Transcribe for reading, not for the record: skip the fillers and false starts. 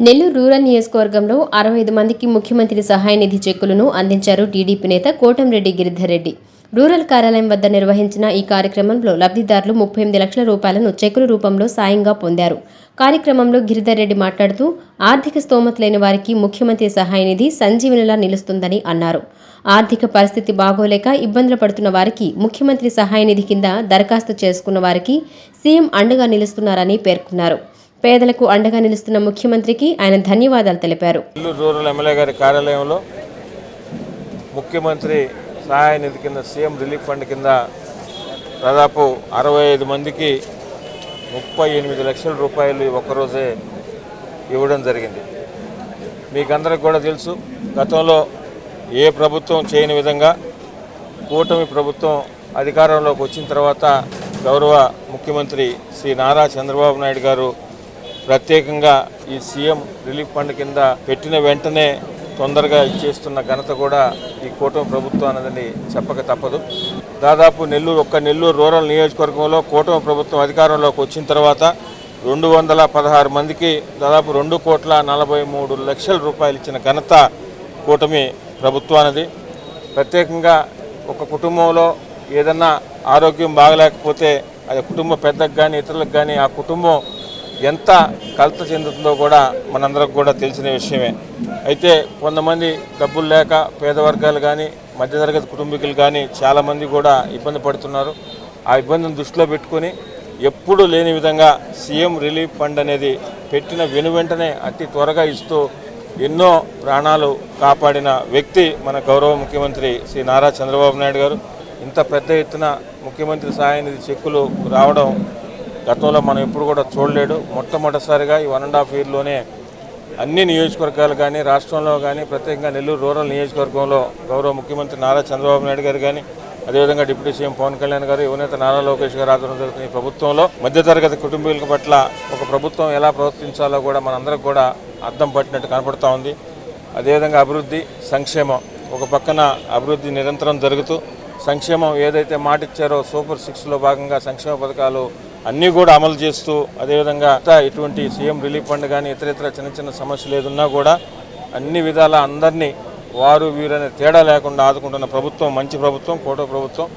Nellore rural నియోజకవర్గంలో 65 మందికి ముఖ్యమంత్రి సహాయ నిధి చెక్కులను అందించారు టీడీపీ నేత కోటంరెడ్డి గిరిధర్ రెడ్డి. రూరల్ కార్యాలయం వద్ద నిర్వహించిన ఈ కార్యక్రమంలో లబ్ధిదారులు 38 లక్షల రూపాయలను చెక్కుల రూపంలో సాయంగా పొందారు. కార్యక్రమంలో గిరిధర్ రెడ్డి మాట్లాడుతూ ఆర్థిక స్తోమత లేని వారికి ముఖ్యమంత్రి సహాయ నిధి సంజీవనిలా నిలుస్తుందని అన్నారు. ఆర్థిక పరిస్థితి బాగోలేక ఇబ్బందులు పడుతున్న వారికి ముఖ్యమంత్రి సహాయ నిధి కింద దరఖాస్తు చేసుకున్న వారికి సీఎం అండగా నిలుస్తున్నారని పేర్కొన్నారు. పేదలకు అండగా నిలుస్తున్న ముఖ్యమంత్రికి ఆయన ధన్యవాదాలు తెలిపారు. రూరల్ ఎమ్మెల్యే గారి కార్యాలయంలో ముఖ్యమంత్రి సహాయ నిధి కింద సీఎం రిలీఫ్ ఫండ్ కింద దాదాపు 65 మందికి 38 లక్షల రూపాయలు ఒక్కరోజే ఇవ్వడం జరిగింది. మీకందరికి కూడా తెలుసు, గతంలో ఏ ప్రభుత్వం చేయని విధంగా కూటమి ప్రభుత్వం అధికారంలోకి వచ్చిన తర్వాత గౌరవ ముఖ్యమంత్రి శ్రీ నారా చంద్రబాబు నాయుడు గారు ప్రత్యేకంగా ఈ సీఎం రిలీఫ్ ఫండ్ కింద పెట్టిన వెంటనే తొందరగా ఇచ్చేస్తున్న ఘనత కూడా ఈ కూటమి ప్రభుత్వం అన్నదని చెప్పక తప్పదు. దాదాపు నెల్లూరు రూరల్ నియోజకవర్గంలో కూటమి ప్రభుత్వం అధికారంలోకి వచ్చిన తర్వాత 216 మందికి దాదాపు 2,43,00,000 రూపాయలు ఇచ్చిన ఘనత కూటమి ప్రభుత్వానిది. ప్రత్యేకంగా ఒక కుటుంబంలో ఏదన్నా ఆరోగ్యం బాగలేకపోతే అది కుటుంబ పెద్దకు కానీ ఇతరులకు కానీ ఆ కుటుంబం ఎంత కలత చెందుతుందో కూడా మనందరికి కూడా తెలిసిన విషయమే. అయితే కొంతమంది డబ్బులు లేక పేద వర్గాలు కానీ మధ్యతరగతి కుటుంబీకులు కానీ చాలామంది కూడా ఇబ్బంది పడుతున్నారు. ఆ ఇబ్బందిని దృష్టిలో పెట్టుకొని ఎప్పుడూ లేని విధంగా సీఎం రిలీఫ్ ఫండ్ అనేది పెట్టిన వెనువెంటనే అతి త్వరగా ఇస్తూ ఎన్నో ప్రాణాలు కాపాడిన వ్యక్తి మన గౌరవ ముఖ్యమంత్రి శ్రీ నారా చంద్రబాబు నాయుడు గారు. ఇంత పెద్ద ఎత్తున ముఖ్యమంత్రి సహాయ నిధి చెక్కులు రావడం గతంలో మనం ఎప్పుడు కూడా చూడలేడు. మొట్టమొదటిసారిగా ఈ 1.5 ఇయర్లోనే అన్ని నియోజకవర్గాలు కానీ రాష్ట్రంలో కానీ ప్రత్యేకంగా నెల్లూరు రూరల్ నియోజకవర్గంలో గౌరవ ముఖ్యమంత్రి నారా చంద్రబాబు నాయుడు గారు కానీ అదేవిధంగా డిప్యూటీ సీఎం పవన్ కళ్యాణ్ గారు, యువనేత నారా లోకేష్ గారు ఆధ్వర్యంలో జరుగుతున్న ఈ ప్రభుత్వంలో మధ్యతరగతి కుటుంబీకుల పట్ల ఒక ప్రభుత్వం ఎలా ప్రవర్తించాలో కూడా మనందరికి కూడా అర్థం పట్టినట్టు కనపడుతూ ఉంది. అదేవిధంగా అభివృద్ధి, సంక్షేమం, ఒక పక్కన అభివృద్ధి నిరంతరం జరుగుతూ సంక్షేమం ఏదైతే మాట ఇచ్చారో సూపర్ 6లో భాగంగా సంక్షేమ పథకాలు అన్నీ కూడా అమలు చేస్తూ అదేవిధంగా ఇటువంటి సీఎం రిలీఫ్ ఫండ్ కానీ ఇతర చిన్న సమస్యలు ఏదున్నా కూడా అన్ని విధాల అందరినీ వారు వీరనే తేడా లేకుండా ఆదుకుంటున్న ప్రభుత్వం మంచి ప్రభుత్వం, కూటమి ప్రభుత్వం.